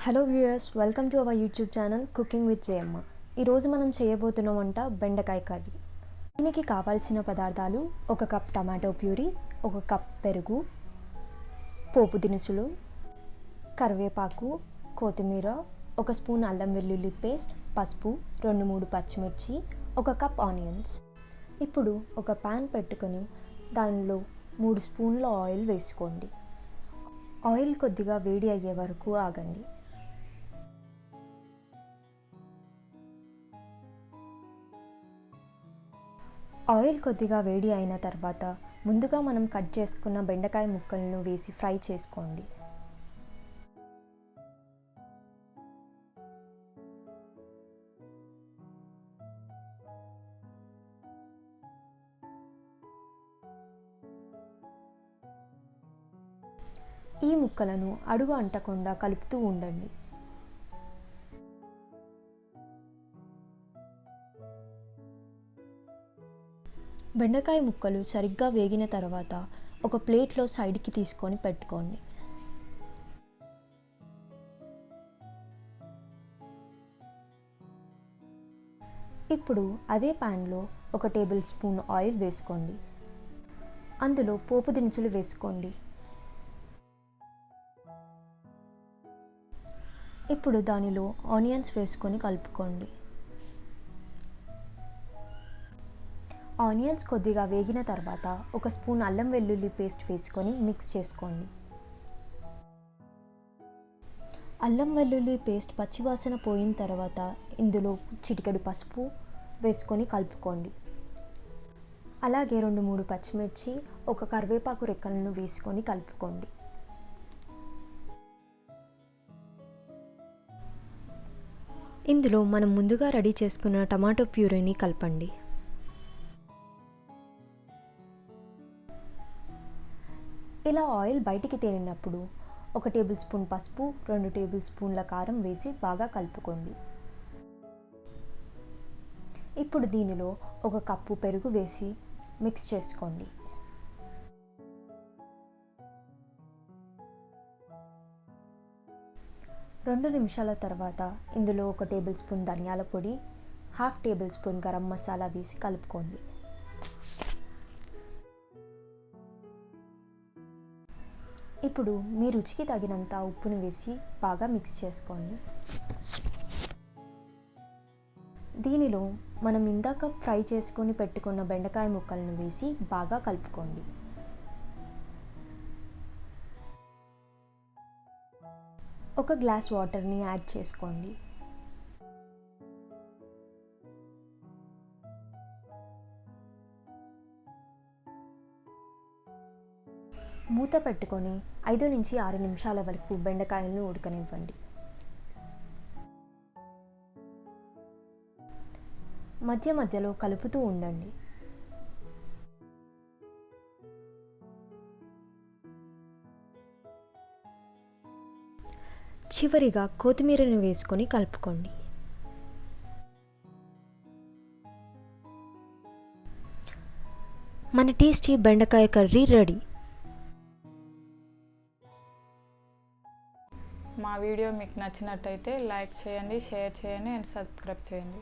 Hello viewers, welcome to our YouTube channel cooking with Jayamma. ఈరోజు మనం చేయబోతున్న వంట బెండకాయ కర్రీ. దీనికి కావాల్సిన పదార్థాలు: 1 కప్ టమాటో ప్యూరీ, 1 కప్ పెరుగు, పోపు దినుసులు, కరివేపాకు, కొత్తిమీర, 1 స్పూన్ అల్లం వెల్లుల్లి పేస్ట్, పసుపు, 2-3 పచ్చిమిర్చి, 1 కప్ ఆనియన్స్. ఇప్పుడు ఒక ప్యాన్ పెట్టుకొని దానిలో 3 స్పూన్ల ఆయిల్ వేసుకోండి. ఆయిల్ కొద్దిగా వేడి అయ్యే వరకు ఆగండి. ఆయిల్ కొద్దిగా వేడి అయిన తర్వాత ముందుగా మనం కట్ చేసుకున్న బెండకాయ ముక్కలను వేసి ఫ్రై చేసుకోండి. ఈ ముక్కలను అడుగు అంటకుండా కలుపుతూ ఉండండి. బెండకాయ ముక్కలు సరిగ్గా వేగిన తర్వాత ఒక ప్లేట్లో సైడ్కి తీసుకొని పెట్టుకోండి. ఇప్పుడు అదే ప్యాన్లో 1 టేబుల్ స్పూన్ ఆయిల్ వేసుకోండి. అందులో పోపు దినుసులు వేసుకోండి. ఇప్పుడు దానిలో ఆనియన్స్ వేసుకొని కలుపుకోండి. ఆనియన్స్ కొద్దిగా వేగిన తర్వాత 1 స్పూన్ అల్లం వెల్లుల్లి పేస్ట్ వేసుకొని మిక్స్ చేసుకోండి. అల్లం వెల్లుల్లి పేస్ట్ పచ్చివాసన పోయిన తర్వాత ఇందులో చిటికెడు పసుపు వేసుకొని కలుపుకోండి. అలాగే 2-3 పచ్చిమిర్చి, 1 కరివేపాకు రెక్కలను వేసుకొని కలుపుకోండి. ఇందులో మనం ముందుగా రెడీ చేసుకున్న టమాటో ప్యూరీని కలపండి. ఇలా ఆయిల్ బయటికి తేలినప్పుడు 1 టేబుల్ స్పూన్ పసుపు, 2 టేబుల్ స్పూన్ల కారం వేసి బాగా కలుపుకోండి. ఇప్పుడు దీనిలో 1 కప్పు పెరుగు వేసి మిక్స్ చేసుకోండి. రెండు నిమిషాల తర్వాత ఇందులో 1 టేబుల్ స్పూన్ ధనియాల పొడి, 1/2 టేబుల్ స్పూన్ గరం మసాలా వేసి కలుపుకోండి. ఇప్పుడు మీ రుచికి తగినంత ఉప్పును వేసి బాగా మిక్స్ చేసుకోండి. దీనిలో మనం ఇందాక ఫ్రై చేసుకొని పెట్టుకున్న బెండకాయ ముక్కలను వేసి బాగా కలుపుకోండి. ఒక గ్లాస్ వాటర్ని యాడ్ చేసుకోండి. మూత పెట్టుకొని 5-6 నిమిషాల వరకు బెండకాయలను ఉడకనివ్వండి. మధ్య మధ్యలో కలుపుతూ ఉండండి. చివరిగా కొత్తిమీరను వేసుకొని కలుపుకోండి. మన టేస్టీ బెండకాయ కర్రీ రెడీ. మా వీడియో మీకు నచ్చినట్టయితే లైక్ చేయండి, షేర్ చేయండి అండ్ సబ్స్క్రైబ్ చేయండి.